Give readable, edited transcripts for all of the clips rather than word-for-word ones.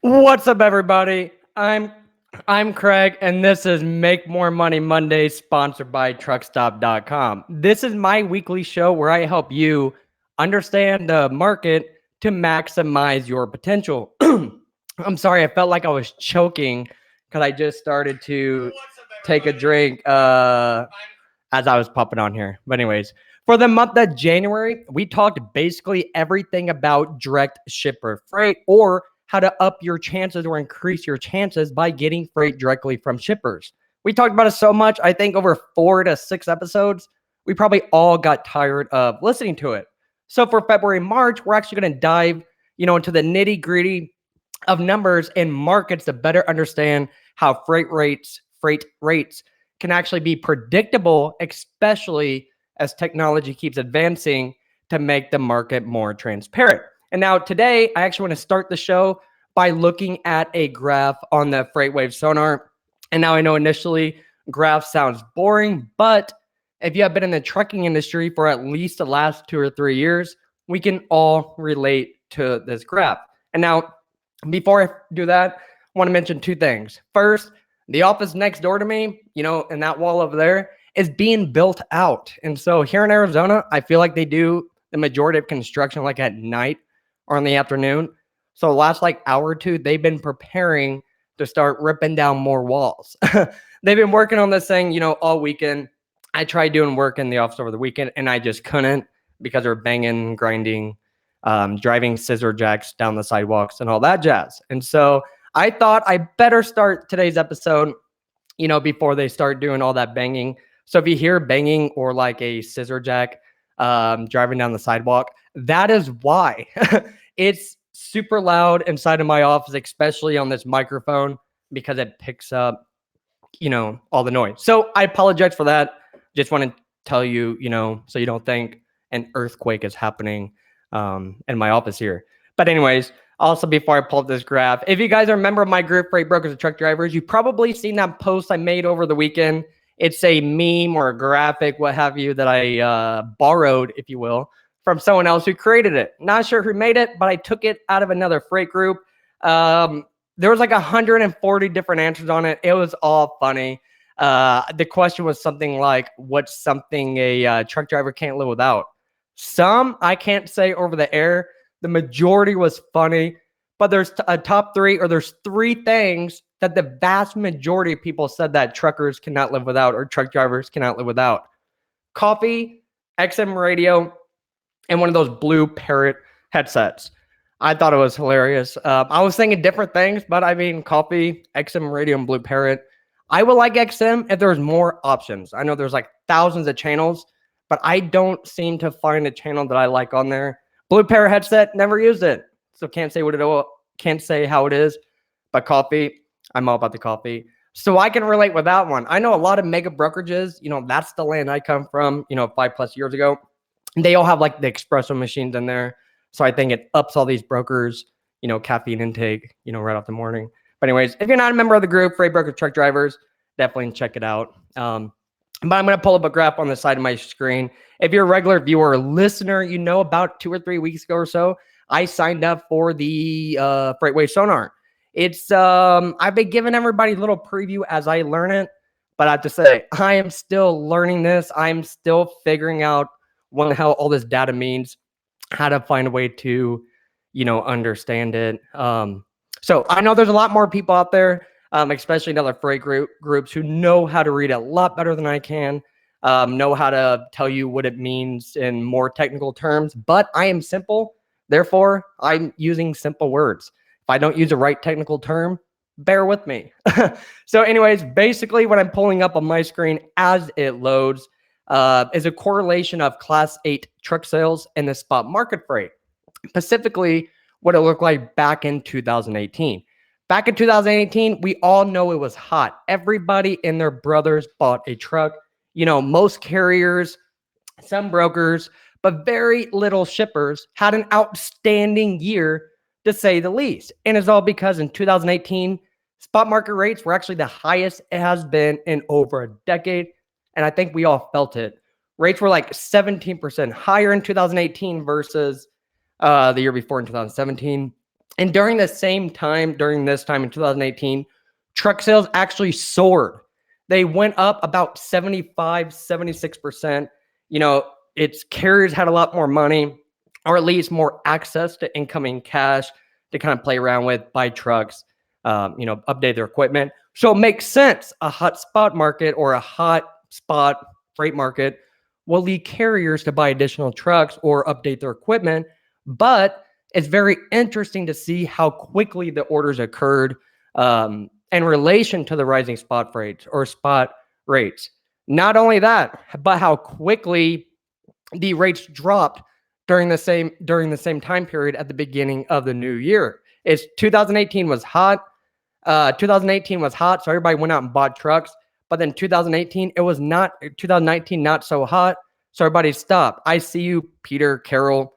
What's up, everybody? I'm Craig, and this is Make More Money Mondays, sponsored by TruckStop.com. This is my weekly show where I help you understand the market to maximize your potential. I'm sorry, I felt like I was choking because I just started to take a drink as I was popping on here. But anyways, for the month of January, we talked basically everything about direct shipper freight, or how to up your chances or increase your chances by getting freight directly from shippers. We talked about it so much, I think over 4 to 6 episodes, we probably all got tired of listening to it. So for February, March, we're actually going to dive, into the nitty-gritty of numbers and markets to better understand how freight rates can actually be predictable, especially as technology keeps advancing to make the market more transparent. And now today, I actually want to start the show by looking at a graph on the FreightWaves SONAR. And now I know initially graph sounds boring, but if you have been in the trucking industry for at least the last 2 or 3 years, we can all relate to this graph. And now, before I do that, I want to mention 2 things. First, the office next door to me, and that wall over there is being built out. And so here in Arizona, I feel like they do the majority of construction like at night or in the afternoon. So the last hour or 2, they've been preparing to start ripping down more walls. They've been working on this thing, all weekend. I tried doing work in the office over the weekend and I just couldn't because they're banging, grinding, driving scissor jacks down the sidewalks and all that jazz. And so I thought I better start today's episode, before they start doing all that banging. So if you hear banging or like a scissor jack driving down the sidewalk, that is why. It's super loud inside of my office, especially on this microphone, because it picks up, all the noise. So I apologize for that. Just want to tell you, so you don't think an earthquake is happening in my office here. But anyways, also before I pull up this graph, if you guys are a member of my group, Freight Brokers and Truck Drivers, you've probably seen that post I made over the weekend. It's a meme or a graphic, what have you, that I borrowed, if you will, from someone else who created it. Not sure who made it, but I took it out of another freight group. There was like 140 different answers on it. It was all funny. The question was something like, what's something a truck driver can't live without? Some I can't say over the air. The majority was funny, but there's a top 3, or there's 3 things that the vast majority of people said that truckers cannot live without, or truck drivers cannot live without. Coffee, XM radio, and one of those blue Parrot headsets. I thought it was hilarious. I was thinking different things, but I mean, coffee, XM radio, and blue Parrot. I would like XM if there's more options. I know there's like thousands of channels, but I don't seem to find a channel that I like on there. Blue Parrot headset, never used it, so can't say how it is. But coffee, I'm all about the coffee, so I can relate with that one. I know a lot of mega brokerages. That's the land I come from. 5+ years ago, they all have like the espresso machines in there, so I think it ups all these brokers, caffeine intake, right off the morning. But anyways, if you're not a member of the group, Freight Broker Truck Drivers, definitely check it out. But I'm going to pull up a graph on the side of my screen. If you're a regular viewer or listener, about 2 or 3 weeks ago or so, I signed up for the FreightWaves SONAR. It's I've been giving everybody a little preview as I learn it, but I have to say, I am still learning this. I'm still figuring out how all this data means, how to find a way to, understand it. So I know there's a lot more people out there, especially in other freight groups, who know how to read a lot better than I can, know how to tell you what it means in more technical terms. But I am simple, therefore I'm using simple words. If I don't use the right technical term, bear with me. So anyways, basically what I'm pulling up on my screen as it loads is a correlation of Class 8 truck sales and the spot market freight. Specifically, what it looked like back in 2018. Back in 2018, we all know it was hot. Everybody and their brothers bought a truck. Most carriers, some brokers, but very little shippers had an outstanding year, to say the least. And it's all because in 2018, spot market rates were actually the highest it has been in over a decade. And I think we all felt it. Rates were like 17% higher in 2018 versus the year before in 2017. And during this time in 2018, truck sales actually soared. They went up about 75, 76%. Its carriers had a lot more money, or at least more access to incoming cash to kind of play around with, buy trucks, update their equipment. So it makes sense. A hot spot market or a hot spot freight market will lead carriers to buy additional trucks or update their equipment. But it's very interesting to see how quickly the orders occurred in relation to the rising spot rates or spot rates. Not only that, but how quickly the rates dropped during the same time period at the beginning of the new year. 2018 was hot. 2018 was hot, so everybody went out and bought trucks. But then 2019 not so hot, so everybody stopped. I see you, Peter Carroll.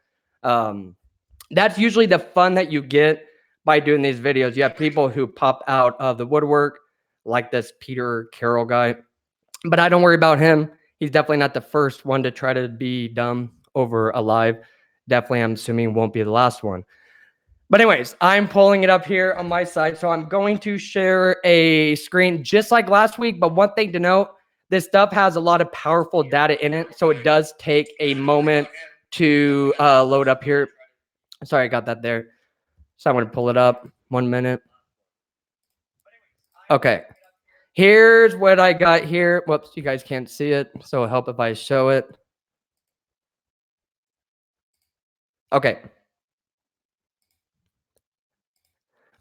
That's usually the fun that you get by doing these videos. You have people who pop out of the woodwork, like this Peter Carroll guy. But I don't worry about him. He's definitely not the first one to try to be dumb over a live. Definitely, I'm assuming, won't be the last one. But anyways, I'm pulling it up here on my side. So I'm going to share a screen just like last week. But one thing to note, this stuff has a lot of powerful data in it. So it does take a moment to load up here. Sorry, I got that there. So I'm going to pull it up. 1 minute. Okay. Here's what I got here. Whoops, you guys can't see it. So it'll help if I show it. Okay.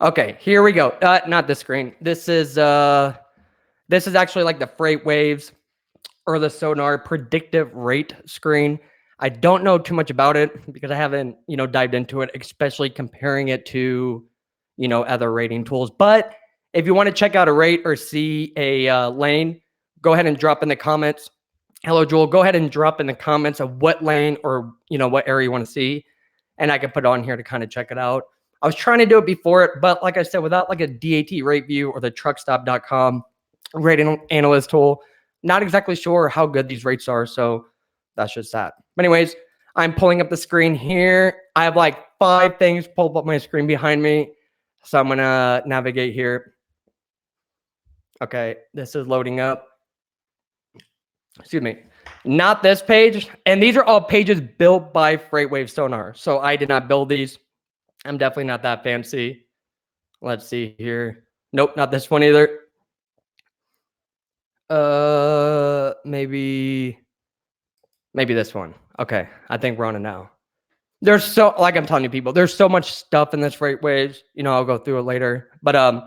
Okay, here we go. Not the screen. This is actually like the FreightWaves or the Sonar predictive rate screen. I don't know too much about it because I haven't, dived into it, especially comparing it to, other rating tools. But if you want to check out a rate or see a lane, go ahead and drop in the comments. Hello, Joel. Go ahead and drop in the comments of what lane or, what area you want to see. And I can put it on here to kind of check it out. I was trying to do it before it, but like I said, without like a DAT rate view or the truckstop.com rating analyst tool, not exactly sure how good these rates are. So that's just that. But anyways, I'm pulling up the screen here. I have like 5 things pulled up my screen behind me. So I'm going to navigate here. Okay, this is loading up. Excuse me. Not this page. And these are all pages built by FreightWaves SONAR. So I did not build these. I'm definitely not that fancy. Let's see here. Nope, not this one either. Maybe this one. Okay, I think we're on it now. There's like I'm telling you people, there's so much stuff in this FreightWaves. I'll go through it later. But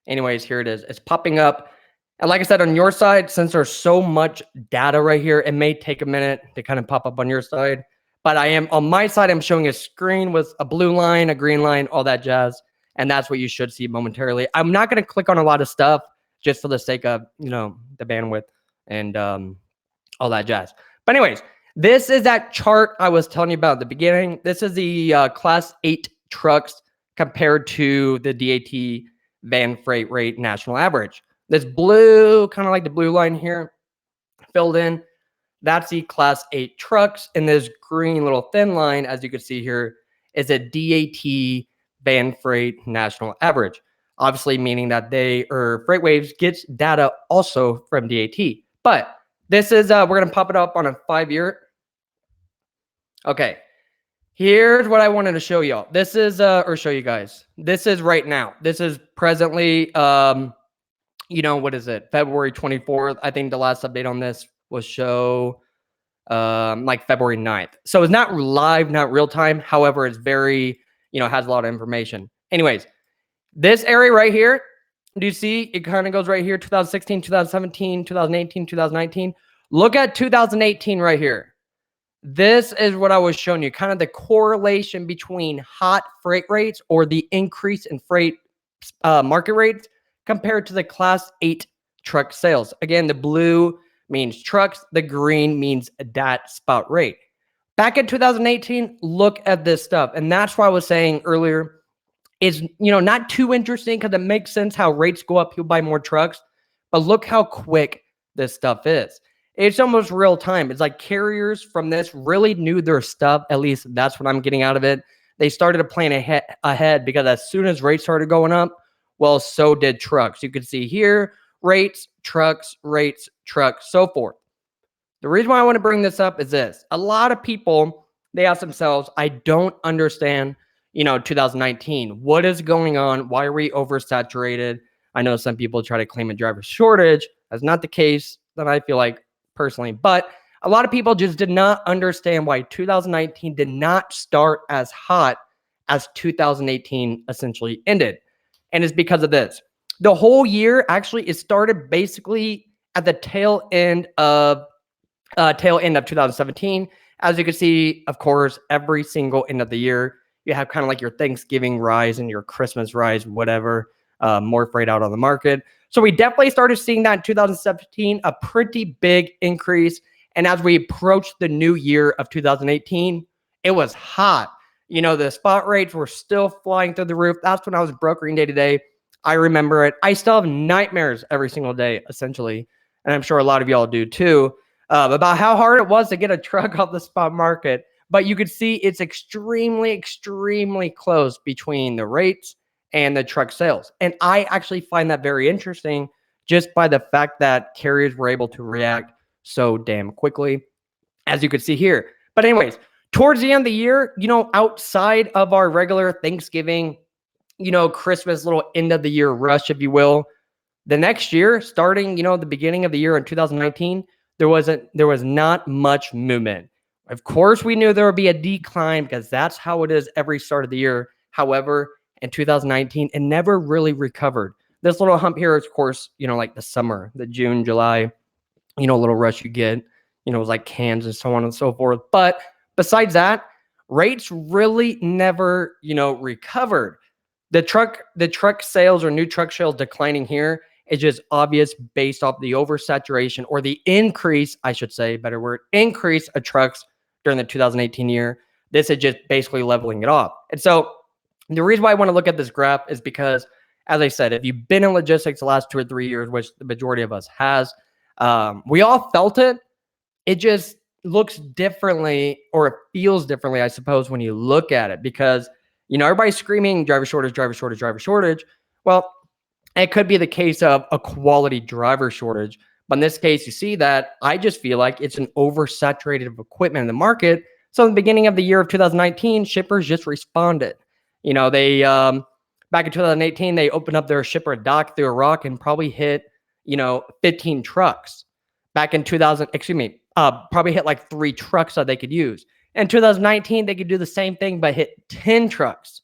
anyways, here it is. It's popping up. And like I said, on your side, since there's so much data right here, it may take a minute to kind of pop up on your side. But on my side, I'm showing a screen with a blue line, a green line, all that jazz. And that's what you should see momentarily. I'm not going to click on a lot of stuff just for the sake of, the bandwidth and all that jazz. But anyways, this is that chart I was telling you about at the beginning. This is the Class 8 trucks compared to the DAT van freight rate national average. This blue, kind of like the blue line here, filled in. That's the Class 8 trucks. And this green little thin line, as you can see here, is a DAT van freight national average. Obviously, meaning that FreightWaves gets data also from DAT. But this is, we're going to pop it up on a 5-year. Okay. Here's what I wanted to show y'all. This is, or show you guys. This is right now. This is presently, what is it? February 24th. I think the last update on this was like February 9th. So it's not live, not real time. However, it's very, has a lot of information. Anyways, this area right here, do you see it kind of goes right here, 2016, 2017, 2018, 2019. Look at 2018 right here. This is what I was showing you, kind of the correlation between hot freight rates or the increase in freight market rates compared to the Class 8 truck sales. Again, the blue means trucks. The green means that spot rate. Back in 2018, look at this stuff. And that's why I was saying earlier, it's not too interesting because it makes sense how rates go up, people buy more trucks. But look how quick this stuff is. It's almost real time. It's like carriers from this really knew their stuff. At least that's what I'm getting out of it. they started to plan ahead because as soon as rates started going up, well, so did trucks. You can see here, rates, trucks, so forth. The reason why I want to bring this up is this. A lot of people, they ask themselves, I don't understand, 2019. What is going on? Why are we oversaturated? I know some people try to claim a driver shortage. That's not the case that I feel like personally. But a lot of people just did not understand why 2019 did not start as hot as 2018 essentially ended. And it's because of this. The whole year, actually, it started basically at the tail end of 2017. As you can see, of course, every single end of the year, you have kind of like your Thanksgiving rise and your Christmas rise, whatever, more freight out on the market. So we definitely started seeing that in 2017, a pretty big increase. And as we approached the new year of 2018, it was hot. The spot rates were still flying through the roof. That's when I was brokering day to day. I remember it. I still have nightmares every single day, essentially. And I'm sure a lot of y'all do too, about how hard it was to get a truck off the spot market. But you could see it's extremely, extremely close between the rates and the truck sales. And I actually find that very interesting just by the fact that carriers were able to react so damn quickly, as you could see here. But anyways, towards the end of the year, outside of our regular Thanksgiving, Christmas little end of the year rush, if you will, the next year, starting, the beginning of the year in 2019, there was not much movement. Of course, we knew there would be a decline because that's how it is every start of the year. However, in 2019, it never really recovered. This little hump here is, of course, like the summer, the June, July, little rush you get, it was like cans and so on and so forth. But besides that, rates really never, recovered. The truck sales or new truck sales declining here is just obvious based off the oversaturation or the increase, I should say, better word, increase of trucks during the 2018 year. This is just basically leveling it off. And so the reason why I want to look at this graph is because, as I said, if you've been in logistics the last 2 or 3 years, which the majority of us has, we all felt it. It just looks differently, or it feels differently, I suppose, when you look at it, because everybody's screaming driver shortage, driver shortage, driver shortage. Well, it could be the case of a quality driver shortage. But in this case, you see that I just feel like it's an oversaturated of equipment in the market. So in the beginning of the year of 2019, shippers just responded. They back in 2018, they opened up their shipper dock through a rock and probably hit, 15 trucks. Back in probably hit like 3 trucks that they could use. In 2019, they could do the same thing, but hit 10 trucks.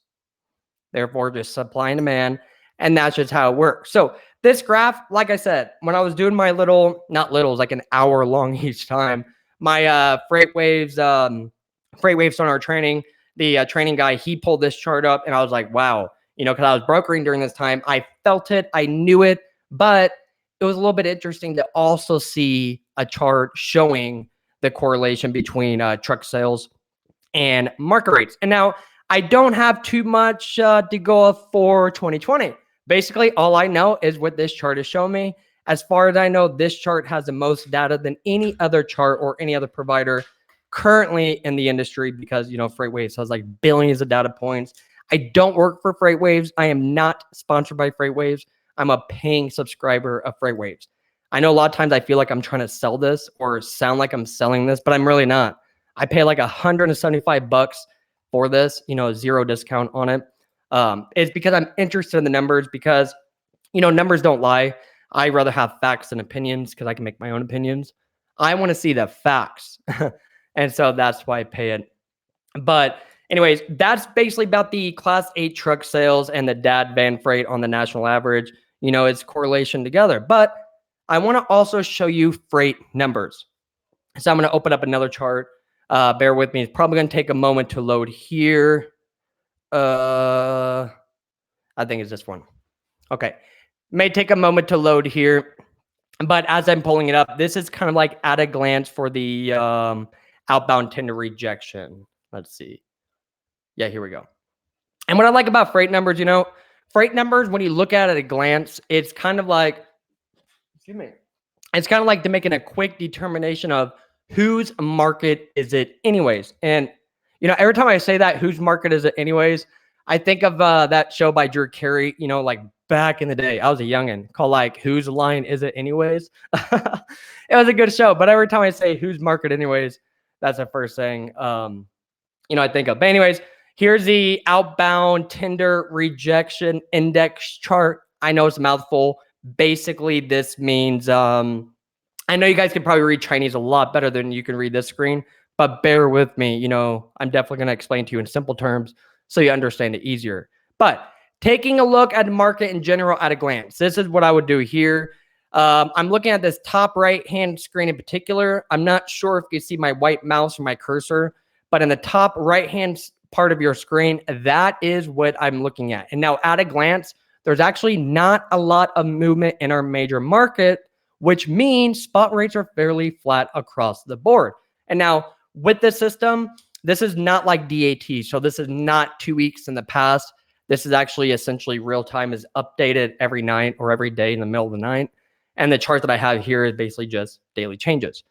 Therefore, just supply and demand. And that's just how it works. So this graph, like I said, when I was doing my not little, it was like an hour long each time, my FreightWaves SONAR training, the training guy, he pulled this chart up and I was like, wow, because I was brokering during this time. I felt it, I knew it, but it was a little bit interesting to also see a chart showing the correlation between truck sales and market rates. And now I don't have too much to go off for 2020. Basically, all I know is what this chart is showing me. As far as I know, this chart has the most data than any other chart or any other provider currently in the industry because, FreightWaves has like billions of data points. I don't work for FreightWaves. I am not sponsored by FreightWaves. I'm a paying subscriber of FreightWaves. I know a lot of times I feel like I'm trying to sell this or sound like I'm selling this, but I'm really not. I pay like $175 for this, 0 discount on it. It's because I'm interested in the numbers because, numbers don't lie. I rather have facts than opinions because I can make my own opinions. I want to see the facts. And so that's why I pay it. But anyways, that's basically about the Class 8 truck sales and the DAD van freight on the national average. It's correlation together. But I want to also show you freight numbers. So I'm going to open up another chart. Bear with me. It's probably going to take a moment to load here. I think it's this one. Okay. May take a moment to load here. But as I'm pulling it up, this is kind of like at a glance for the outbound tender rejection. Let's see. Yeah, here we go. And what I like about freight numbers, freight numbers, when you look at it at a glance, it's kind of like, it's kind of like to making a quick determination of whose market is it anyways. And, every time I say that, whose market is it anyways? I think of that show by Drew Carey, like back in the day. I was a youngin', called like Whose Line Is It Anyways? It was a good show, but every time I say whose market anyways, that's the first thing I think of. But anyways, here's the outbound tender rejection index chart. I know it's a mouthful. Basically, this means I know you guys can probably read Chinese a lot better than you can read this screen, but bear with me. I'm definitely going to explain to you in simple terms so you understand it easier. But taking a look at the market in general at a glance, this is what I would do here. I'm looking at this top right-hand screen in particular. I'm not sure if you see my white mouse or my cursor, but in the top right-hand part of your screen, that is what I'm looking at. And now at a glance, there's actually not a lot of movement in our major market, which means spot rates are fairly flat across the board. And now with this system, this is not like DAT. So this is not 2 weeks in the past. This is actually essentially real time, is updated every night or every day in the middle of the night. And the chart that I have here is basically just daily changes.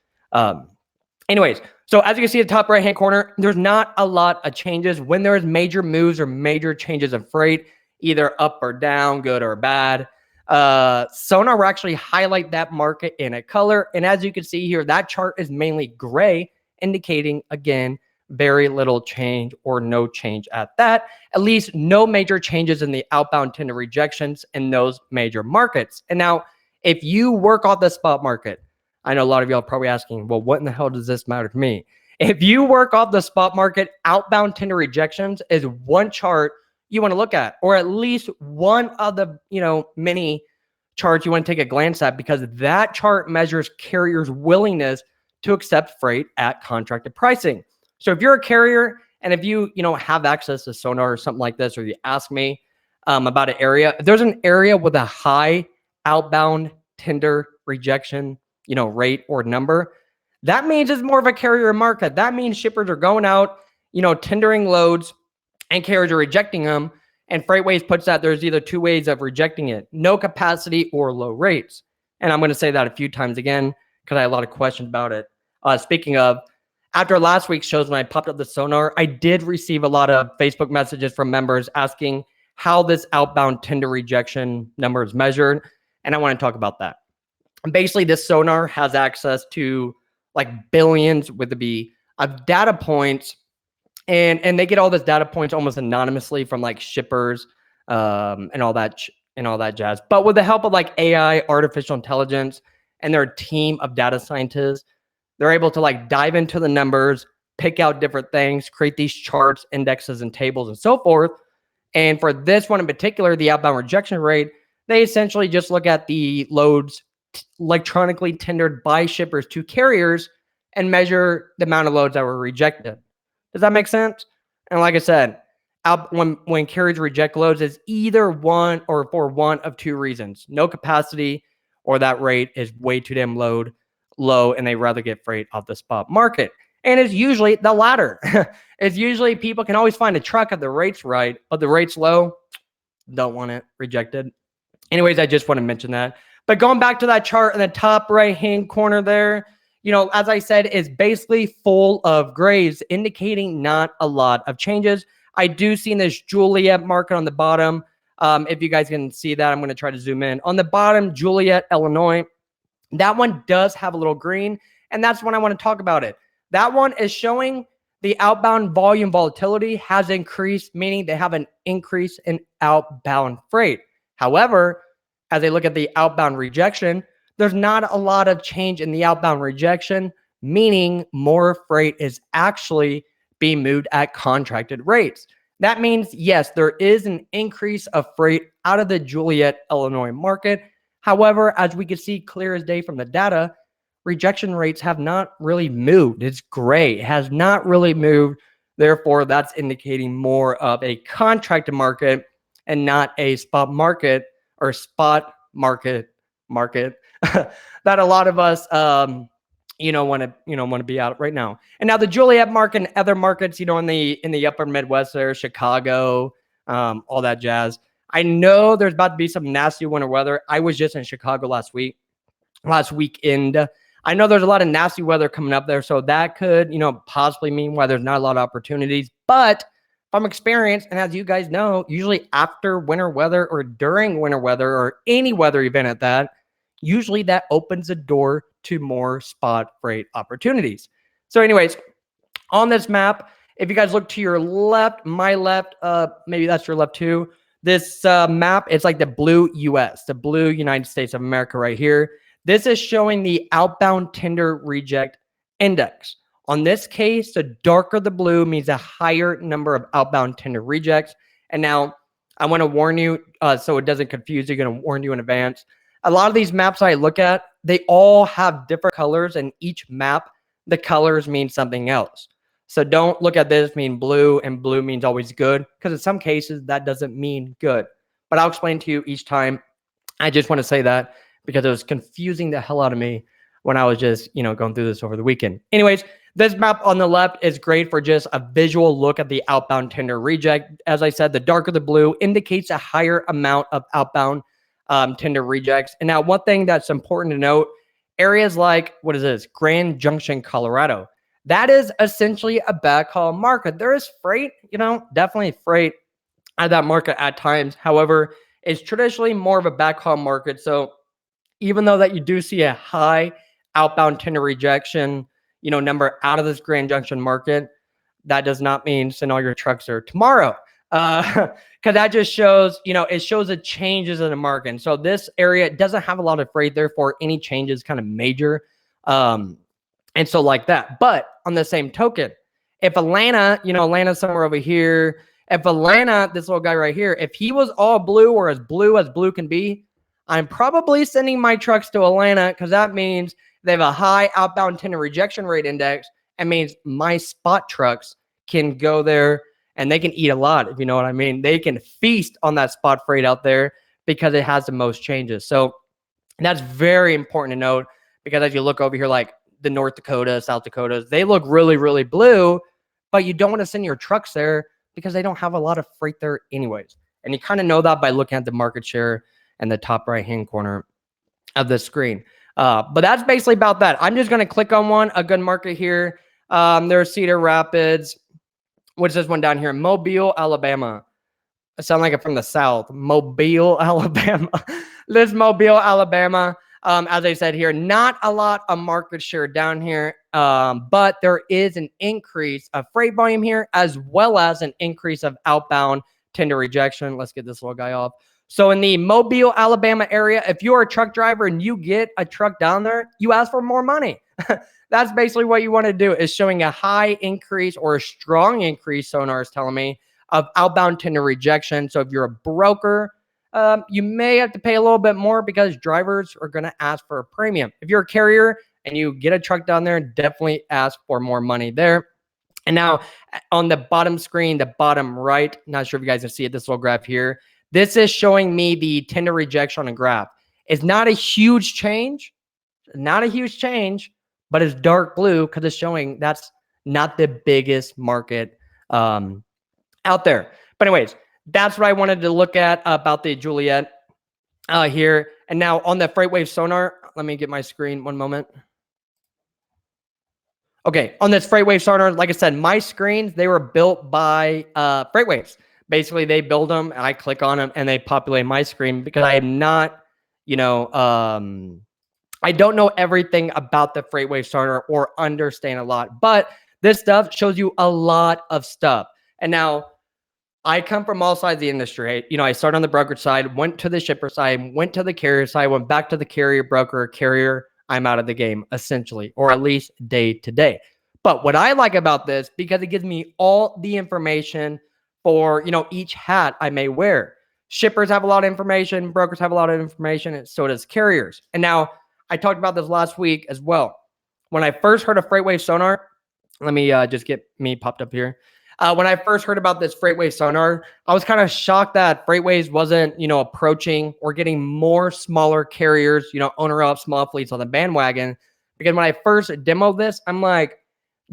Anyways, so as you can see at the top right-hand corner, there's not a lot of changes. When there's major moves or major changes in freight, either up or down, good or bad, Sonar will actually highlight that market in a color. And as you can see here, that chart is mainly gray, indicating, again, very little change or no change at that. At least no major changes in the outbound tender rejections in those major markets. And now, if you work off the spot market, I know a lot of y'all are probably asking, well, what in the hell does this matter to me? If you work off the spot market, outbound tender rejections is one chart you want to look at, or at least one of the many charts you want to take a glance at, because that chart measures carriers' willingness to accept freight at contracted pricing. So if you're a carrier and if you have access to Sonar or something like this, or you ask me about an area, if there's an area with a high outbound tender rejection rate or number, that means it's more of a carrier market. That means shippers are going out, tendering loads, and carriers are rejecting them. And FreightWaves puts that there's either two ways of rejecting it: no capacity or low rates. And I'm going to say that a few times again because I had a lot of questions about it. Speaking of, after last week's shows, when I popped up the Sonar, I did receive a lot of Facebook messages from members asking how this outbound tender rejection number is measured. And I want to talk about that. Basically, this Sonar has access to like billions with the B of data points, and they get all this data points almost anonymously from like shippers and all that jazz. But with the help of like AI, artificial intelligence, and their team of data scientists, they're able to like dive into the numbers, pick out different things, create these charts, indexes, and tables, and so forth. And for this one in particular, the outbound rejection rate, they essentially just look at the loads electronically tendered by shippers to carriers and measure the amount of loads that were rejected. Does that make sense? And like I said, when carriers reject loads, it's either one or for one of two reasons: no capacity, or that rate is way too damn low, and they rather get freight off the spot market. And it's usually the latter. It's usually people can always find a truck if the rate's right, but the rate's low, don't want it, rejected. Anyways, I just want to mention that. But going back to that chart in the top right-hand corner there, as I said, is basically full of grays, indicating not a lot of changes. I do see this Juliet market on the bottom. If you guys can see that, I'm going to try to zoom in. On the bottom, Juliet, Illinois, that one does have a little green, and that's when I want to talk about it. That one is showing the outbound volume volatility has increased, meaning they have an increase in outbound freight. However, as I look at the outbound rejection, there's not a lot of change in the outbound rejection, meaning more freight is actually being moved at contracted rates. That means, yes, there is an increase of freight out of the Juliet, Illinois market. However, as we can see clear as day from the data, rejection rates have not really moved. It's gray. It has not really moved. Therefore, that's indicating more of a contracted market and not a spot market or spot market that a lot of us want to be out right now. And now the Juliet market and other markets, in the upper Midwest there, Chicago, all that jazz. I know there's about to be some nasty winter weather. I was just in Chicago last weekend. I know there's a lot of nasty weather coming up there, so that could, possibly mean why there's not a lot of opportunities. But from experience, and as you guys know, usually after winter weather or during winter weather or any weather event at that, usually that opens the door to more spot freight opportunities. So anyways, on this map, if you guys look to your left, my left, maybe that's your left too. This map, it's like the blue US, the blue United States of America right here. This is showing the outbound tender reject index. On this case, the darker the blue means a higher number of outbound tender rejects. And now I want to warn you, so it doesn't confuse you, going to warn you in advance. A lot of these maps I look at, they all have different colors, and each map, the colors mean something else. So don't look at this mean blue and blue means always good, because in some cases that doesn't mean good. But I'll explain to you each time. I just want to say that because it was confusing the hell out of me when I was just, going through this over the weekend. Anyways, this map on the left is great for just a visual look at the outbound tender reject. As I said, the darker the blue indicates a higher amount of outbound tender rejects. And now one thing that's important to note, areas like, what is this? Grand Junction, Colorado. That is essentially a backhaul market. There is freight, definitely freight at that market at times. However, it's traditionally more of a backhaul market. So even though that you do see a high outbound tender rejection, number out of this Grand Junction market, that does not mean send all your trucks there tomorrow. Because that just shows, it shows the changes in the market. And so this area doesn't have a lot of freight, therefore any changes kind of major. And so like that. But on the same token, if Atlanta, Atlanta's somewhere over here, if Atlanta, this little guy right here, if he was all blue or as blue can be, I'm probably sending my trucks to Atlanta because that means they have a high outbound tender rejection rate index. It means my spot trucks can go there and they can eat a lot, if you know what I mean. They can feast on that spot freight out there because it has the most changes. So that's very important to note, because as you look over here, like the North Dakota, South Dakotas, they look really, really blue, but you don't want to send your trucks there because they don't have a lot of freight there anyways. And you kind of know that by looking at the market share in the top right-hand corner of the screen. But that's basically about that. I'm just going to click on one, a good market here. There's Cedar Rapids. What's this one down here? Mobile, Alabama. I sound like I'm from the South. Mobile, Alabama. This Mobile, Alabama. As I said here, not a lot of market share down here, but there is an increase of freight volume here, as well as an increase of outbound tender rejection. Let's get this little guy off. So in the Mobile, Alabama area, if you're a truck driver and you get a truck down there, you ask for more money. That's basically what you want to do, is showing a high increase or a strong increase, Sonar is telling me, of outbound tender rejection. So if you're a broker, you may have to pay a little bit more because drivers are going to ask for a premium. If you're a carrier and you get a truck down there, definitely ask for more money there. And now on the bottom screen, the bottom right, not sure if you guys can see it, this little graph here. This is showing me the tender rejection on a graph. It's not a huge change, but it's dark blue because it's showing that's not the biggest market out there. But anyways, that's what I wanted to look at about the Juliet here. And now on the FreightWaves Sonar, let me get my screen one moment. Okay, on this FreightWaves Sonar, like I said, my screens, they were built by FreightWaves. Basically, they build them, and I click on them, and they populate my screen because I am not, I don't know everything about the FreightWaves Sonar or understand a lot. But this stuff shows you a lot of stuff. And now, I come from all sides of the industry. I started on the brokerage side, went to the shipper side, went to the carrier side, went back to the carrier, broker, carrier. I'm out of the game, essentially, or at least day to day. But what I like about this, because it gives me all the information for, each hat I may wear. Shippers have a lot of information, brokers have a lot of information, and so does carriers. And now, I talked about this last week as well. When I first heard of FreightWaves Sonar, let me just get me popped up here. When I first heard about this FreightWaves Sonar, I was kind of shocked that FreightWaves wasn't, approaching or getting more smaller carriers, owner of small fleets on the bandwagon. Because when I first demoed this, I'm like,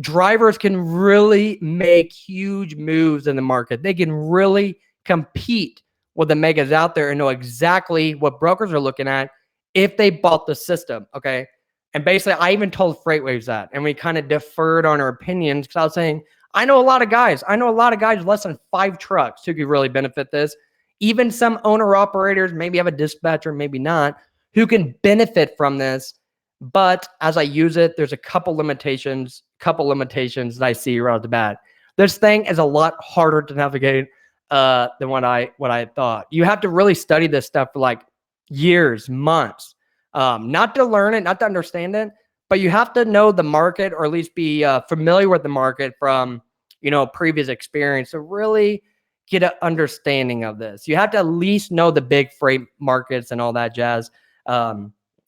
drivers can really make huge moves in the market. They can really compete with the megas out there and know exactly what brokers are looking at if they bought the system, okay? And basically, I even told FreightWaves that, and we kind of deferred on our opinions because I was saying, I know a lot of guys with less than 5 trucks who could really benefit this. Even some owner operators, maybe have a dispatcher, maybe not, who can benefit from this. But as I use it, there's a couple limitations that I see right off the bat. This thing is a lot harder to navigate than what I thought. You have to really study this stuff for like years, months, not to learn it, not to understand it, but you have to know the market, or at least be familiar with the market from previous experience to really get an understanding of this. You have to at least know the big freight markets and all that jazz.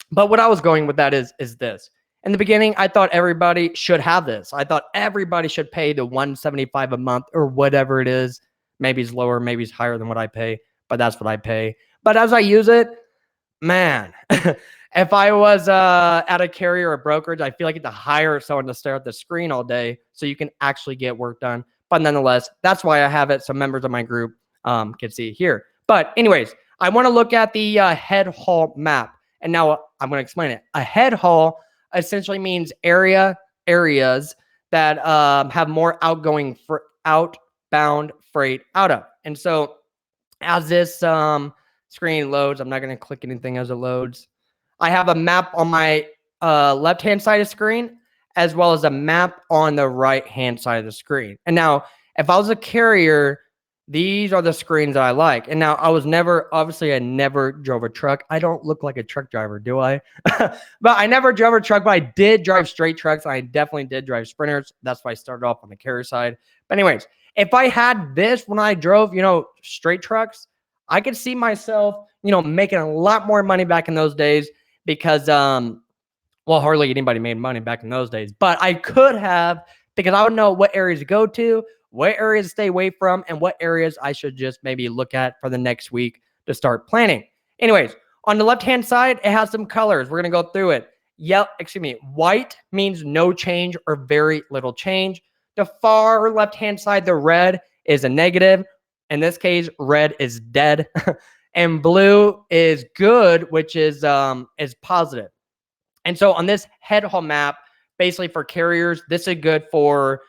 But what I was going with that is this. In the beginning, I thought everybody should have this. I thought everybody should pay the $175 a month or whatever it is. Maybe it's lower, maybe it's higher than what I pay, but that's what I pay. But as I use it, man, if I was at a carrier or brokerage, I feel like I have to hire someone to stare at the screen all day so you can actually get work done. But nonetheless, that's why I have it, so members of my group can see it here. But anyways, I want to look at the head haul map. And now I'm going to explain it. A head haul essentially means areas that have more outbound freight out of. And so as this screen loads, I'm not going to click anything as it loads. I have a map on my left-hand side of the screen, as well as a map on the right-hand side of the screen. And now, if I was a carrier, these are the screens that I like. And now I never drove a truck. I don't look like a truck driver, do I? But I never drove a truck, but I did drive straight trucks. I definitely did drive sprinters. That's why I started off on the carrier side. But anyways, if I had this when I drove, straight trucks, I could see myself, making a lot more money back in those days because, hardly anybody made money back in those days, but I could have, because I would know what areas to go to, what areas to stay away from, and what areas I should just maybe look at for the next week to start planning. Anyways, on the left-hand side, it has some colors. We're going to go through it. White means no change or very little change. The far left-hand side, the red, is a negative. In this case, red is dead. And blue is good, which is positive. And so on this head haul map, basically for carriers, this is good for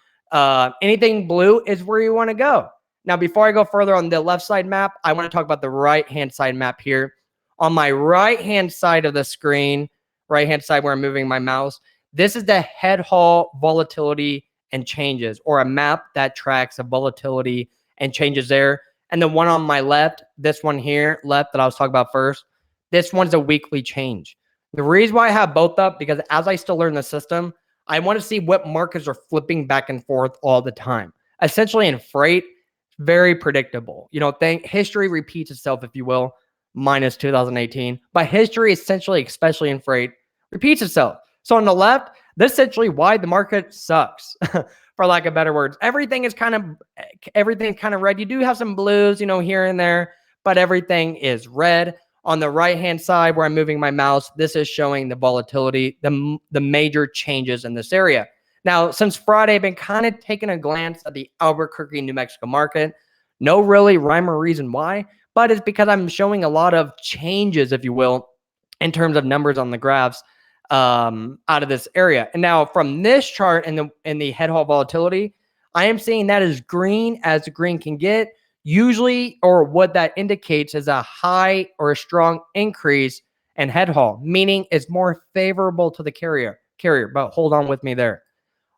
anything blue is where you want to go. Now, before I go further on the left side map, I want to talk about the right-hand side map here. On my right-hand side of the screen, right-hand side where I'm moving my mouse, this is the head haul volatility and changes, or a map that tracks the volatility and changes there. And the one on my left, this one here, left, that I was talking about first, this one's a weekly change. The reason why I have both up, because as I still learn the system, I want to see what markets are flipping back and forth all the time. Essentially in freight, very predictable. History repeats itself, if you will, minus 2018. But history essentially, especially in freight, repeats itself. So on the left, this is essentially why the market sucks, for lack of better words. Everything is kind of red. You do have some blues, here and there, but everything is red. On the right-hand side where I'm moving my mouse, this is showing the volatility, the major changes in this area. Now, since Friday, I've been kind of taking a glance at the Albuquerque, New Mexico market. No really rhyme or reason why, but it's because I'm showing a lot of changes, if you will, in terms of numbers on the graphs out of this area. And now from this chart in the head haul volatility, I am seeing that as green as green can get. Usually, or what that indicates, is a high or a strong increase in head haul, meaning it's more favorable to the carrier. But hold on with me there.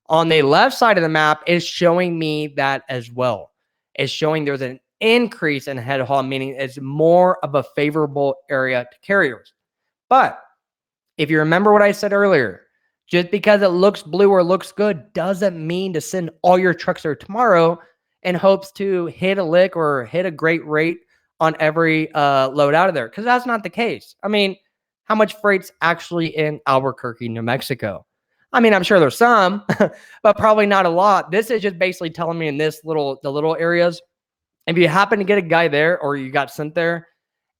On the left side of the map is showing me that as well. It's showing there's an increase in head haul, meaning it's more of a favorable area to carriers. But if you remember what I said earlier, just because it looks blue or looks good doesn't mean to send all your trucks there tomorrow in hopes to hit a lick or hit a great rate on every load out of there, because that's not the case. I mean, how much freight's actually in Albuquerque, New Mexico? I mean, I'm sure there's some, but probably not a lot. This is just basically telling me in the little areas, if you happen to get a guy there or you got sent there,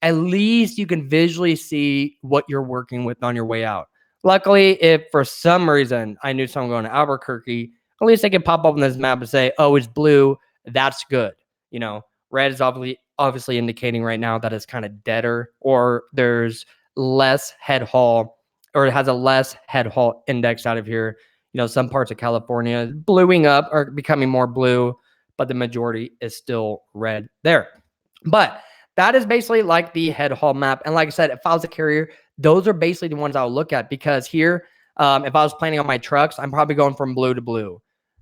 at least you can visually see what you're working with on your way out. Luckily, if for some reason I knew someone going to Albuquerque, at least I could pop up on this map and say, oh, it's blue. That's good. Red is obviously indicating right now that it's kind of deader, or there's less head haul or it has a less head haul index out of here. You know, some parts of California is bluing up or becoming more blue, but the majority is still red there. But that is basically like the head haul map. And like I said, if I was a carrier, those are basically the ones I'll look at, because here, if I was planning on my trucks, I'm probably going from blue to blue.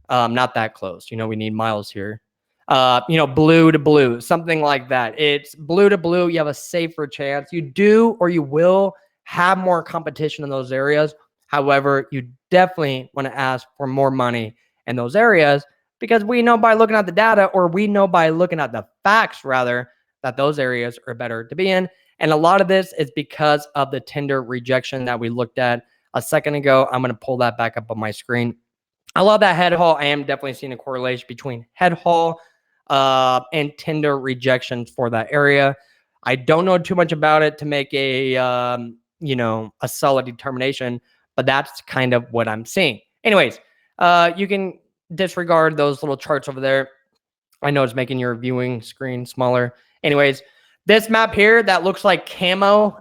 Not that close. You know, we need miles here. You know, blue to blue, something like that. It's blue to blue. You have a safer chance. You do, or you will have more competition in those areas. However, you definitely want to ask for more money in those areas, because we know by looking at the data, or we know by looking at the facts rather, that those areas are better to be in. And a lot of this is because of the tender rejection that we looked at a second ago. I'm going to pull that back up on my screen. I love that head haul. I am definitely seeing a correlation between head haul and tender rejections for that area. I don't know too much about it to make a you know, a solid determination, but that's kind of what I'm seeing. Anyways, you can disregard those little charts over there. I know it's making your viewing screen smaller. Anyways, this map here that looks like camo,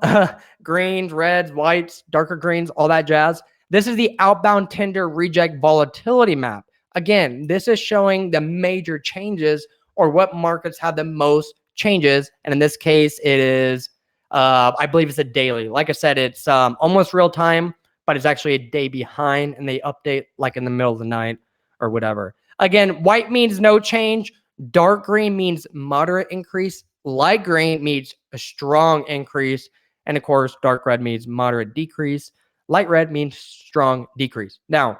greens, reds, whites, darker greens, all that jazz. This is the outbound tender reject volatility map. Again, this is showing the major changes, or what markets have the most changes. And in this case, it is, I believe it's a daily. Like I said, it's almost real time, but it's actually a day behind, and they update like in the middle of the night or whatever. Again, white means no change. Dark green means moderate increase. Light green means a strong increase. And of course, dark red means moderate decrease. Light red means strong decrease. Now,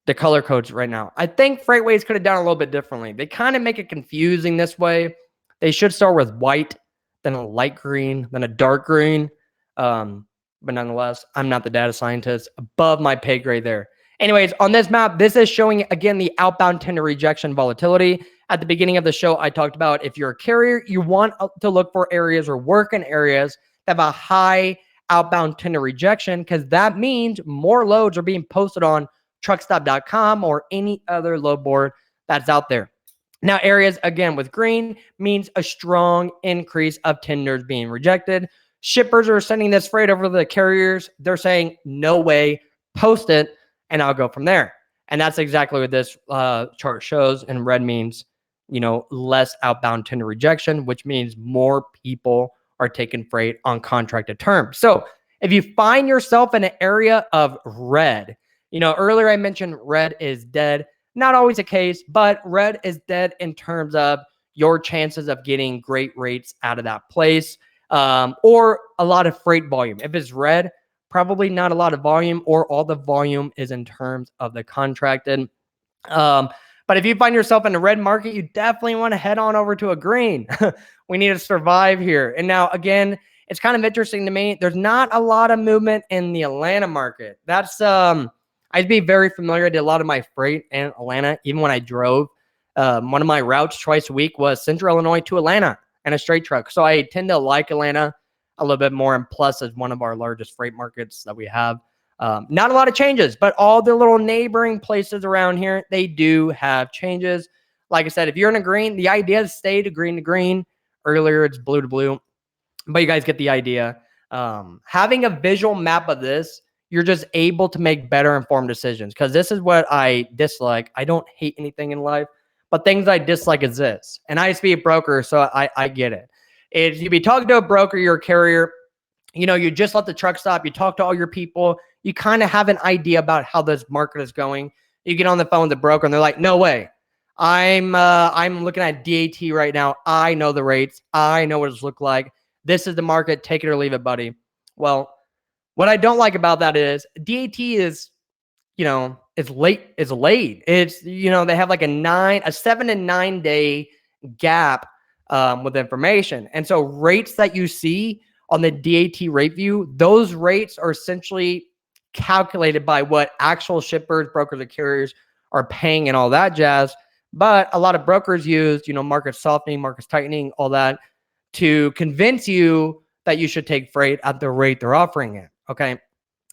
the color codes right now, I think FreightWaves could have done a little bit differently. They kind of make it confusing this way. They should start with white, then a light green, then a dark green. But nonetheless, I'm not the data scientist. Above my pay grade there. Anyways, on this map, this is showing, again, the outbound tender rejection volatility. At the beginning of the show, I talked about, if you're a carrier, you want to look for areas or work in areas that have a high outbound tender rejection, because that means more loads are being posted on truckstop.com or any other load board that's out there. Now, areas, again, with green means a strong increase of tenders being rejected. Shippers are sending this freight over to the carriers. They're saying, no way, post it, and I'll go from there. And that's exactly what this chart shows. And red means, you know, less outbound tender rejection, which means more people are taking freight on contracted terms. So if you find yourself in an area of red, you know, earlier I mentioned red is dead. Not always the case, but red is dead in terms of your chances of getting great rates out of that place, or a lot of freight volume. If it's red, probably not a lot of volume, or all the volume is in terms of the contracted. But if you find yourself in a red market, you definitely want to head on over to a green. We need to survive here. And now, again, it's kind of interesting to me. There's not a lot of movement in the Atlanta market. That's I'd be very familiar. I did a lot of my freight in Atlanta, even when I drove. One of my routes twice a week was Central Illinois to Atlanta and a straight truck. So I tend to like Atlanta a little bit more, and plus as one of our largest freight markets that we have. Not a lot of changes, but all the little neighboring places around here, they do have changes. Like I said, if you're in a green, the idea is stay to green. Earlier, it's blue to blue, but you guys get the idea. Having a visual map of this, you're just able to make better informed decisions, because this is what I dislike. I don't hate anything in life, but things I dislike is this. And I used to be a broker, so I get it. If you be talking to a broker, you're a carrier, you know, you just let the truck stop, you talk to all your people, you kind of have an idea about how this market is going. You get on the phone with the broker and they're like, no way. I'm looking at DAT right now. I know the rates. I know what it's look like. This is the market. Take it or leave it, buddy. Well, what I don't like about that is DAT is, you know, it's late. It's late. It's, you know, they have like a 7 to 9 day gap with information. And so rates that you see on the DAT rate view, those rates are essentially calculated by what actual shippers, brokers, and carriers are paying and all that jazz. But a lot of brokers use, you know, market softening, market tightening, all that to convince you that you should take freight at the rate they're offering it. Okay.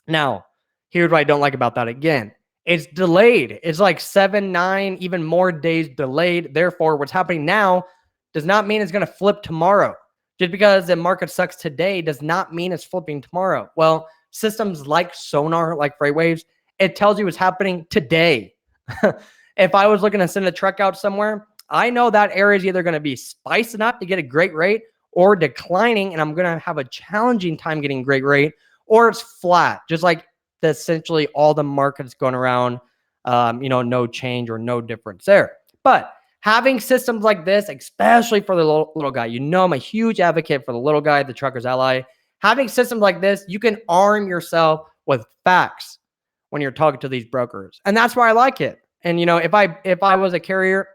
Now, here's what I don't like about that. Again, it's delayed. It's like 7, 9, even more days delayed. Therefore, what's happening now does not mean it's going to flip tomorrow. Just because the market sucks today does not mean it's flipping tomorrow. Well, systems like Sonar, like FreightWaves, it tells you what's happening today. If I was looking to send a truck out somewhere, I know that area is either going to be spicing up to get a great rate or declining, and I'm going to have a challenging time getting great rate, or it's flat, just like essentially all the markets going around, no change or no difference there. But having systems like this, especially for the little guy, I'm a huge advocate for the little guy, the trucker's ally. Having systems like this, you can arm yourself with facts when you're talking to these brokers. And that's why I like it. And, if I was a carrier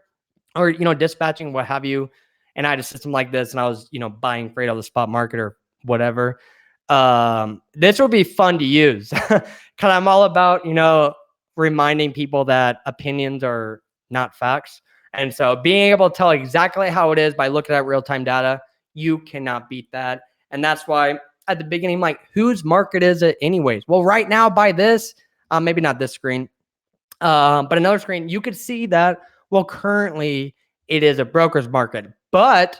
or, dispatching, what have you, and I had a system like this and I was, buying freight on the spot market or whatever, this will be fun to use because I'm all about, reminding people that opinions are not facts. And so being able to tell exactly how it is by looking at real-time data, you cannot beat that. And that's why at the beginning, I'm like, whose market is it anyways? Well, right now by this, maybe not this screen, but another screen, you could see that, well, currently it is a broker's market, but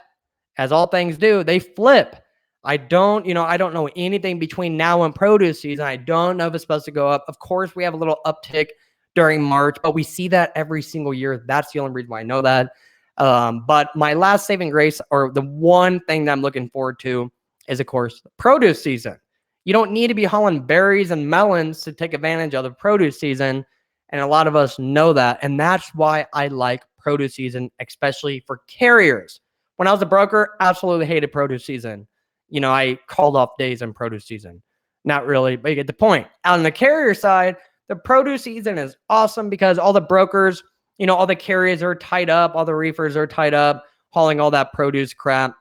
as all things do, they flip. I don't know anything between now and produce season. I don't know if it's supposed to go up. Of course, we have a little uptick during March, but we see that every single year. That's the only reason why I know that. But my last saving grace, or the one thing that I'm looking forward to, is, of course, produce season. You don't need to be hauling berries and melons to take advantage of the produce season. And a lot of us know that. And that's why I like produce season, especially for carriers. When I was a broker, absolutely hated produce season. I called off days in produce season. Not really, but you get the point. On the carrier side, the produce season is awesome because all the brokers, all the carriers are tied up, all the reefers are tied up, hauling all that produce crap.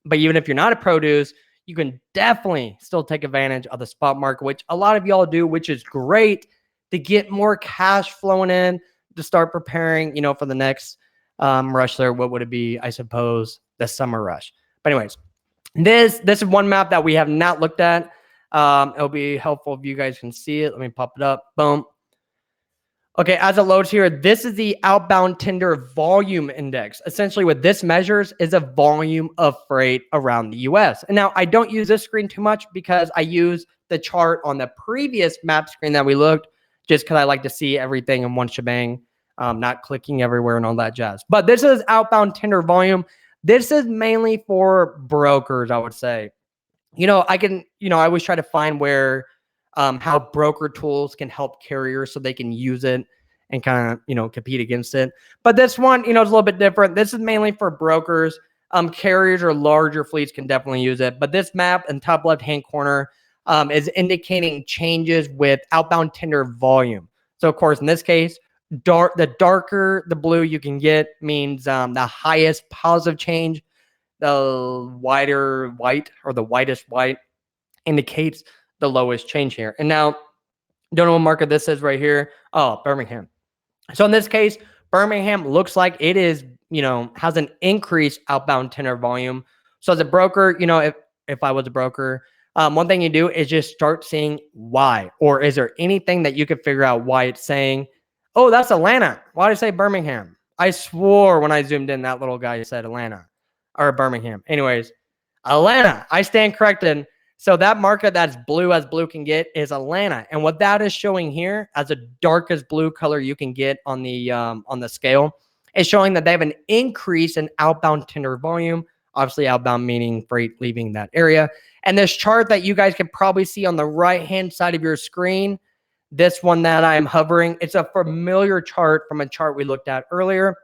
But even if you're not a produce, you can definitely still take advantage of the spot market, which a lot of y'all do, which is great to get more cash flowing in to start preparing, for the next rush there. What would it be? I suppose the summer rush. But anyways, this is one map that we have not looked at. It'll be helpful if you guys can see it. Let me pop it up. Boom. Okay, as it loads here, this is the outbound tender volume index. Essentially what this measures is a volume of freight around the US. And now I don't use this screen too much because I use the chart on the previous map screen that we looked, just because I like to see everything in one shebang, not clicking everywhere and all that jazz. But this is outbound tender volume. This is mainly for brokers, I would say. I always try to find where, how broker tools can help carriers so they can use it and kind of, compete against it. But this one, is a little bit different. This is mainly for brokers. Carriers or larger fleets can definitely use it. But this map in top left-hand corner is indicating changes with outbound tender volume. So, of course, in this case, the darker the blue you can get means the highest positive change. The wider white, or the whitest white, indicates the lowest change here. And now, don't know what market this is right here. Oh, Birmingham. So in this case, Birmingham looks like it is, has an increased outbound tender volume. So as a broker, if I was a broker, one thing you do is just start seeing why, or is there anything that you could figure out why it's saying, oh, that's Atlanta. Why did I say Birmingham? I swore when I zoomed in, that little guy said Atlanta or Birmingham. Anyways, Atlanta, I stand corrected. So that market that's blue as blue can get is Atlanta. And what that is showing here, as a darkest blue color you can get on the scale, is showing that they have an increase in outbound tender volume. Obviously, outbound meaning freight leaving that area. And this chart that you guys can probably see on the right-hand side of your screen, this one that I'm hovering, it's a familiar chart from a chart we looked at earlier.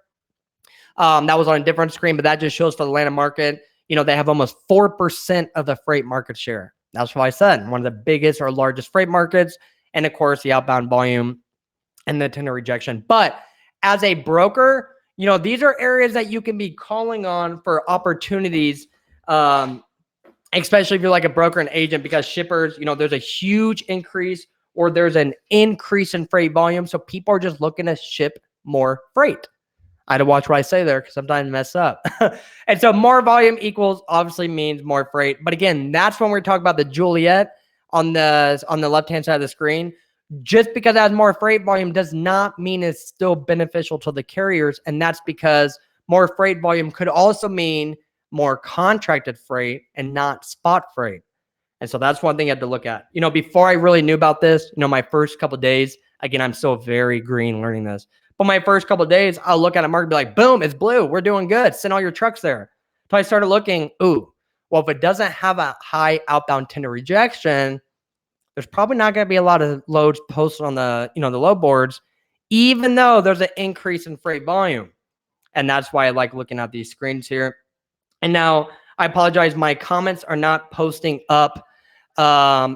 That was on a different screen, but that just shows for the Atlanta market, they have almost 4% of the freight market share. That's why I said one of the biggest or largest freight markets. And of course, the outbound volume and the tender rejection. But as a broker, these are areas that you can be calling on for opportunities, especially if you're like a broker and agent, because shippers, there's a huge increase, or there's an increase in freight volume. So people are just looking to ship more freight. I had to watch what I say there because sometimes I mess up. And so more volume equals obviously means more freight. But again, that's when we're talking about the Juliet on the left-hand side of the screen. Just because it has more freight volume does not mean it's still beneficial to the carriers. And that's because more freight volume could also mean more contracted freight and not spot freight. And so that's one thing you have to look at. Before I really knew about this, my first couple of days, again, I'm still very green learning this. But my first couple of days, I'll look at a market and be like, boom, it's blue. We're doing good. Send all your trucks there. So I started looking, well, if it doesn't have a high outbound tender rejection, there's probably not going to be a lot of loads posted on the load boards, even though there's an increase in freight volume. And that's why I like looking at these screens here. And now I apologize. My comments are not posting up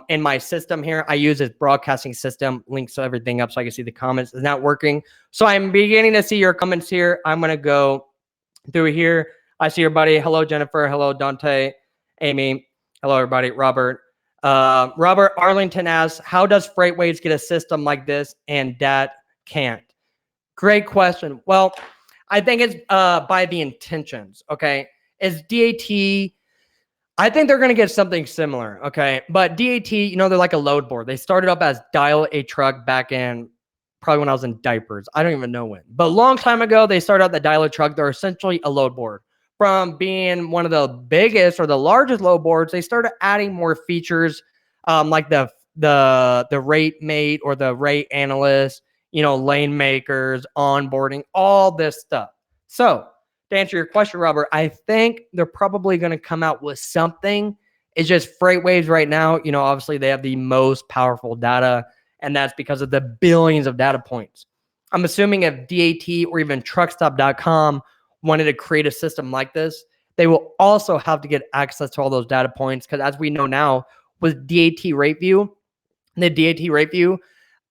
in my system here. I use this broadcasting system, links to everything up so I can see the comments. It's not working. So I'm beginning to see your comments here. I'm going to go through here. I see everybody. Hello, Jennifer. Hello, Dante. Amy. Hello, everybody. Robert. Robert Arlington asks, how does FreightWaves get a system like this and DAT can't? Great question. Well, I think it's by the intentions, okay? Is DAT, I think they're going to get something similar, okay? But DAT, they're like a load board. They started up as Dial a Truck back in probably when I was in diapers. I don't even know when. But a long time ago, they started out the Dial a Truck. They're essentially a load board. From being one of the biggest or the largest load boards, they started adding more features like the rate mate or the rate analyst, lane makers, onboarding, all this stuff. So to answer your question, Robert, I think they're probably going to come out with something. It's just FreightWaves right now, obviously they have the most powerful data, and that's because of the billions of data points. I'm assuming if DAT or even truckstop.com wanted to create a system like this, they will also have to get access to all those data points, because as we know now with DAT rate view,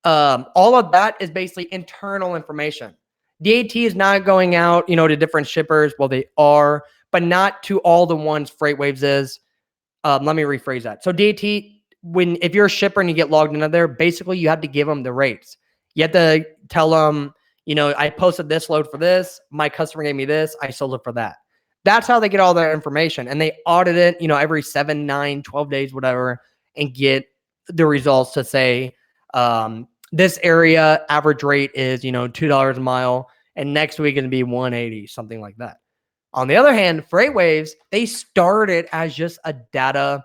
all of that is basically internal information. DAT is not going out, to different shippers. Well, they are, but not to all the ones FreightWaves is. Let me rephrase that. So DAT, if you're a shipper and you get logged into there, basically you have to give them the rates. You have to tell them, I posted this load for this. My customer gave me this. I sold it for that. That's how they get all their information. And they audit it, every 7, 9, 12 days, whatever, and get the results to say, this area average rate is, $2 a mile. And next week it'll be 180, something like that. On the other hand, FreightWaves, they started as just a data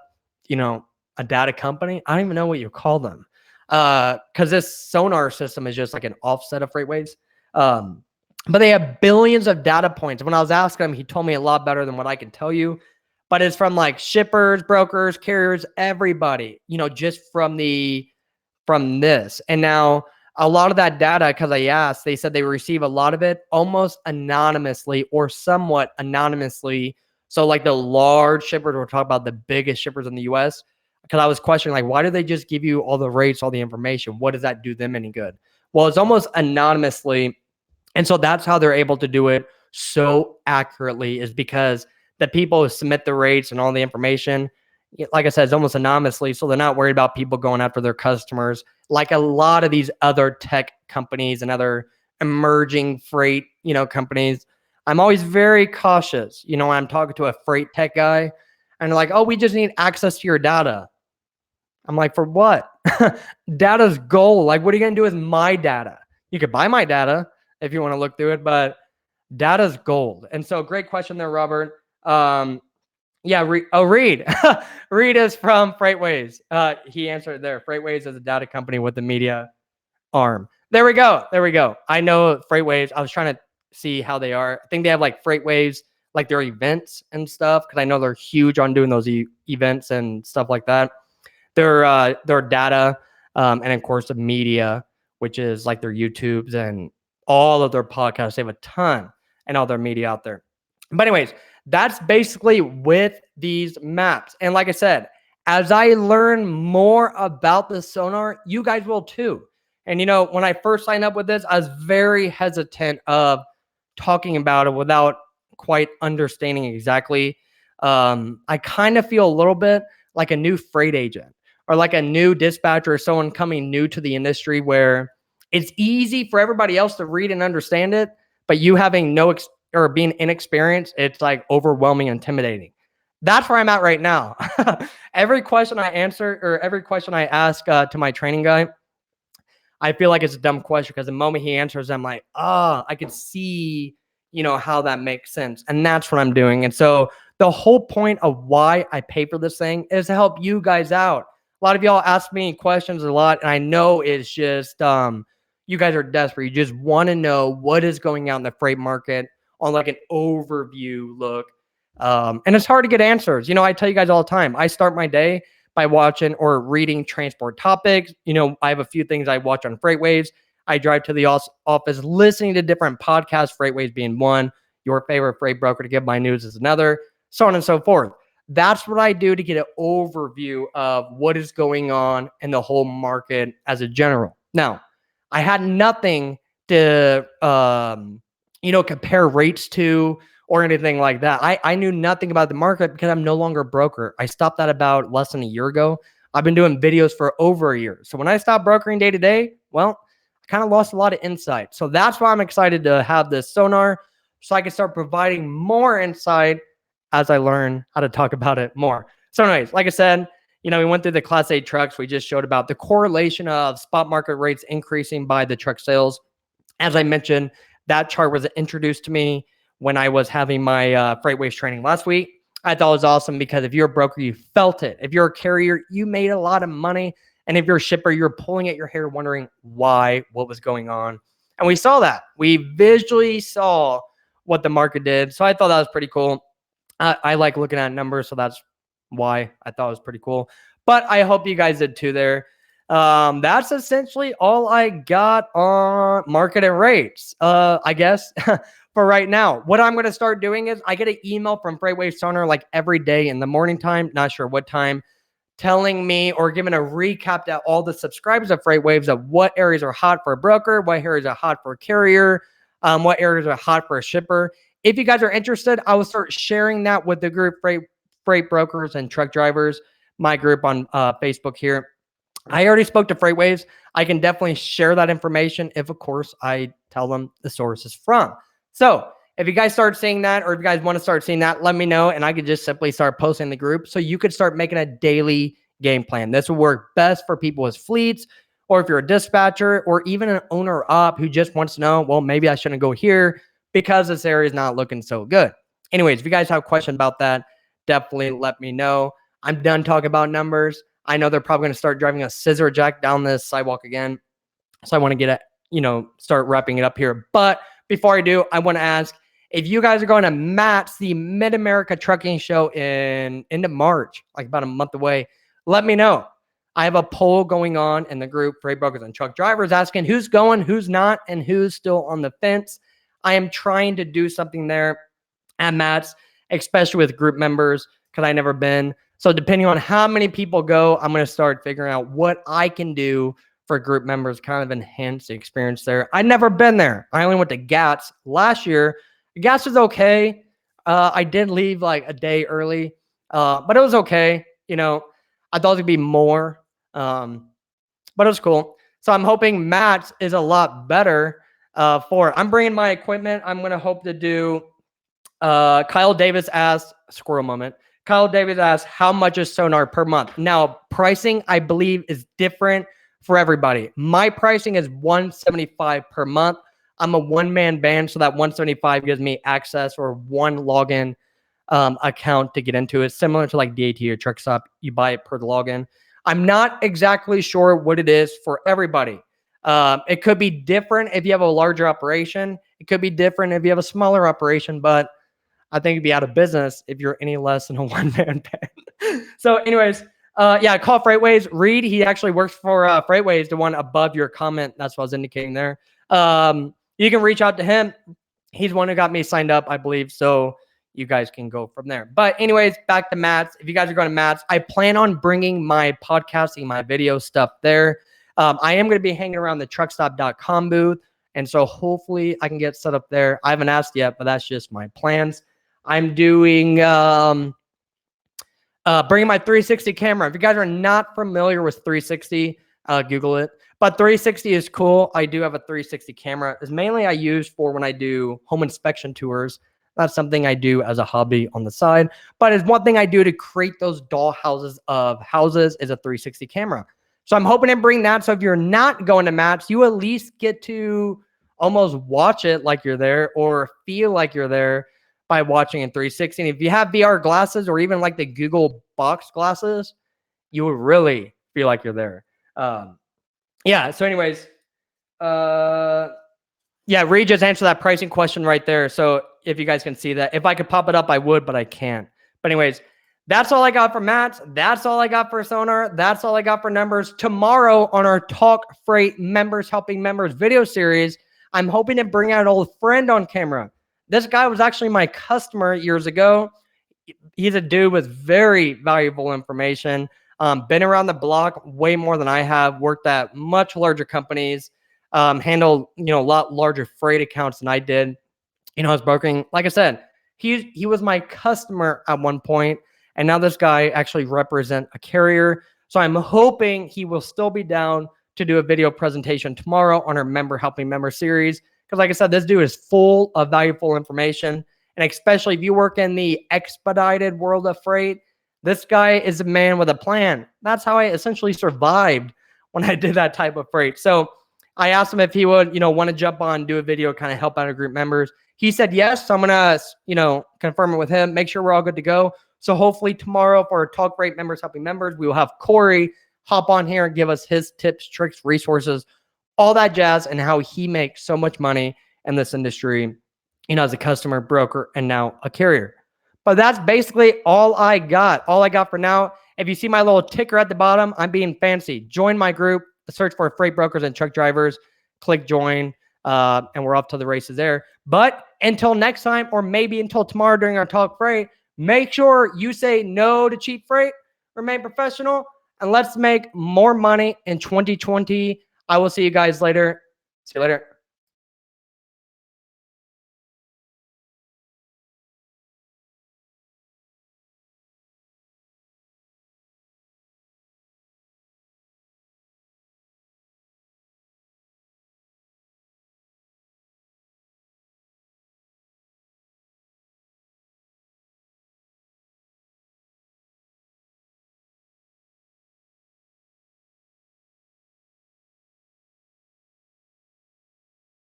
company. I don't even know what you call them. Because this sonar system is just like an offset of FreightWaves. But they have billions of data points. When I was asking him, he told me a lot better than what I can tell you. But it's from like shippers, brokers, carriers, everybody, just from this. And now a lot of that data, because I asked, they said they receive a lot of it almost anonymously or somewhat anonymously. So like the large shippers, we're talking about the biggest shippers in the US, because I was questioning, like, why do they just give you all the rates, all the information? What does that do them any good? Well, it's almost anonymously. And so that's how they're able to do it so accurately, is because the people who submit the rates and all the information, like I said, it's almost anonymously. So they're not worried about people going after their customers like a lot of these other tech companies and other emerging freight, companies. I'm always very cautious, when I'm talking to a freight tech guy and they're like, oh, we just need access to your data. I'm like, for what? Data's gold. Like, what are you going to do with my data? You could buy my data if you want to look through it, but data's gold. And so great question there, Robert. Yeah, Reed. Reed is from FreightWaves. He answered there. FreightWaves is a data company with the media arm. There we go. I know FreightWaves. I was trying to see how they are. I think they have like FreightWaves, like their events and stuff, because I know they're huge on doing those events and stuff like that. Their data, and of course the media, which is like their YouTubes and all of their podcasts. They have a ton and all their media out there. But anyways, that's basically with these maps. And like I said, as I learn more about the sonar, you guys will too. And when I first signed up with this, I was very hesitant of talking about it without quite understanding exactly. I kind of feel a little bit like a new freight agent or like a new dispatcher or someone coming new to the industry, where it's easy for everybody else to read and understand it, but you having or being inexperienced, it's like overwhelming, intimidating. That's where I'm at right now. Every question I answer or every question I ask to my training guy, I feel like it's a dumb question, because the moment he answers, I'm like, I can see, how that makes sense. And that's what I'm doing. And so the whole point of why I pay for this thing is to help you guys out. A lot of y'all ask me questions a lot, and I know it's just you guys are desperate. You just want to know what is going on in the freight market on like an overview look. And it's hard to get answers. I tell you guys all the time, I start my day by watching or reading transport topics. I have a few things I watch on FreightWaves. I drive to the office listening to different podcasts, FreightWaves being one, your favorite freight broker to give my news is another, so on and so forth. That's what I do to get an overview of what is going on in the whole market as a general. Now, I had nothing to, compare rates to or anything like that. I knew nothing about the market because I'm no longer a broker. I stopped that about less than a year ago. I've been doing videos for over a year. So when I stopped brokering day to day, well, I kind of lost a lot of insight. So that's why I'm excited to have this sonar so I can start providing more insight as I learn how to talk about it more. So anyways, like I said, we went through the Class 8 trucks. We just showed about the correlation of spot market rates increasing by the truck sales. As I mentioned, that chart was introduced to me when I was having my FreightWaves training last week. I thought it was awesome because if you're a broker, you felt it. If you're a carrier, you made a lot of money. And if you're a shipper, you're pulling at your hair wondering why, what was going on. And we saw that. We visually saw what the market did. So I thought that was pretty cool. I like looking at numbers, so that's why I thought it was pretty cool. But I hope you guys did too there. That's essentially all I got on market and rates, I guess, for right now. What I'm going to start doing is I get an email from FreightWaves SONAR like every day in the morning time, not sure what time, telling me or giving a recap to all the subscribers of FreightWaves of what areas are hot for a broker, what areas are hot for a carrier, what areas are hot for a shipper. If you guys are interested, I will start sharing that with the group Freight Brokers and Truck Drivers, my group on Facebook here. I already spoke to FreightWaves. I can definitely share that information if, of course, I tell them the source is from. So if you guys start seeing that, or if you guys want to start seeing that, let me know, and I could just simply start posting in the group so you could start making a daily game plan. This will work best for people with fleets, or if you're a dispatcher, or even an owner op who just wants to know, well, maybe I shouldn't go here because this area is not looking so good. Anyways, if you guys have a question about that, definitely let me know. I'm done talking about numbers. I know they're probably going to start driving a scissor jack down this sidewalk again. So I want to get it, start wrapping it up here. But before I do, I want to ask if you guys are going to match the Mid-America Trucking Show in into March, like about a month away, let me know. I have a poll going on in the group, Freight Brokers and Truck Drivers, asking who's going, who's not, and who's still on the fence. I am trying to do something there at Matt's, especially with group members, because I've never been. So depending on how many people go, I'm going to start figuring out what I can do for group members, kind of enhance the experience there. I've never been there. I only went to GATS last year. GATS was okay. I did leave like a day early, but it was okay. I thought it'd be more, but it was cool. So I'm hoping Matt's is a lot better for it. I'm bringing my equipment. I'm going to hope to do, Kyle Davis asked, squirrel moment. Kyle Davis asked, how much is sonar per month? Now, pricing, I believe, is different for everybody. My pricing is $175 per month. I'm a one-man band, so that $175 gives me access or one login account to get into it, similar to like DAT or Truck Stop. You buy it per the login. I'm not exactly sure what it is for everybody. It could be different if you have a larger operation. It could be different if you have a smaller operation, but I think you'd be out of business if you're any less than a one-man band. So anyways, yeah, call FreightWaves. Reed, he actually works for FreightWaves, the one above your comment. That's what I was indicating there. You can reach out to him. He's one who got me signed up, I believe. So you guys can go from there. But anyways, back to Matt's. If you guys are going to Matt's, I plan on bringing my podcasting, my video stuff there. I am going to be hanging around the truckstop.com booth. And so hopefully I can get set up there. I haven't asked yet, but that's just my plans. I'm doing bringing my 360 camera. If you guys are not familiar with 360, Google it. But 360 is cool. I do have a 360 camera. It's mainly I use for when I do home inspection tours. That's something I do as a hobby on the side. But it's one thing I do to create those doll houses of houses is a 360 camera. So I'm hoping to bring that. So if you're not going to Matt's, you at least get to almost watch it like you're there or feel like you're there by watching in 360. And if you have VR glasses or even like the Google box glasses, you will really feel like you're there. Yeah. So anyways, yeah, Reed just answered that pricing question right there. So if you guys can see that, if I could pop it up, I would, but I can't. But anyways, that's all I got for Matt. That's all I got for Sonar. That's all I got for numbers. Tomorrow on our Talk Freight Members Helping Members video series, I'm hoping to bring out an old friend on camera. This guy was actually my customer years ago. He's a dude with very valuable information. Been around the block way more than I have. Worked at much larger companies. Handled a lot larger freight accounts than I did. I was brokering. Like I said, he was my customer at one point, and now this guy actually represents a carrier. So I'm hoping he will still be down to do a video presentation tomorrow on our Member Helping Member series. Because like I said, this dude is full of valuable information. And especially if you work in the expedited world of freight, this guy is a man with a plan. That's how I essentially survived when I did that type of freight. So I asked him if he would, want to jump on, do a video, kind of help out our group members. He said yes. So I'm going to, confirm it with him, make sure we're all good to go. So hopefully tomorrow for our Talk Freight Members Helping Members, we will have Corey hop on here and give us his tips, tricks, resources, all that jazz, and how he makes so much money in this industry, as a customer, broker, and now a carrier. But that's basically all I got. All I got for now. If you see my little ticker at the bottom, I'm being fancy. Join my group. Search for freight brokers and truck drivers. Click join, and we're off to the races there. But until next time, or maybe until tomorrow during our Talk Freight, make sure you say no to cheap freight, remain professional, and let's make more money in 2020. I will see you guys later. See you later.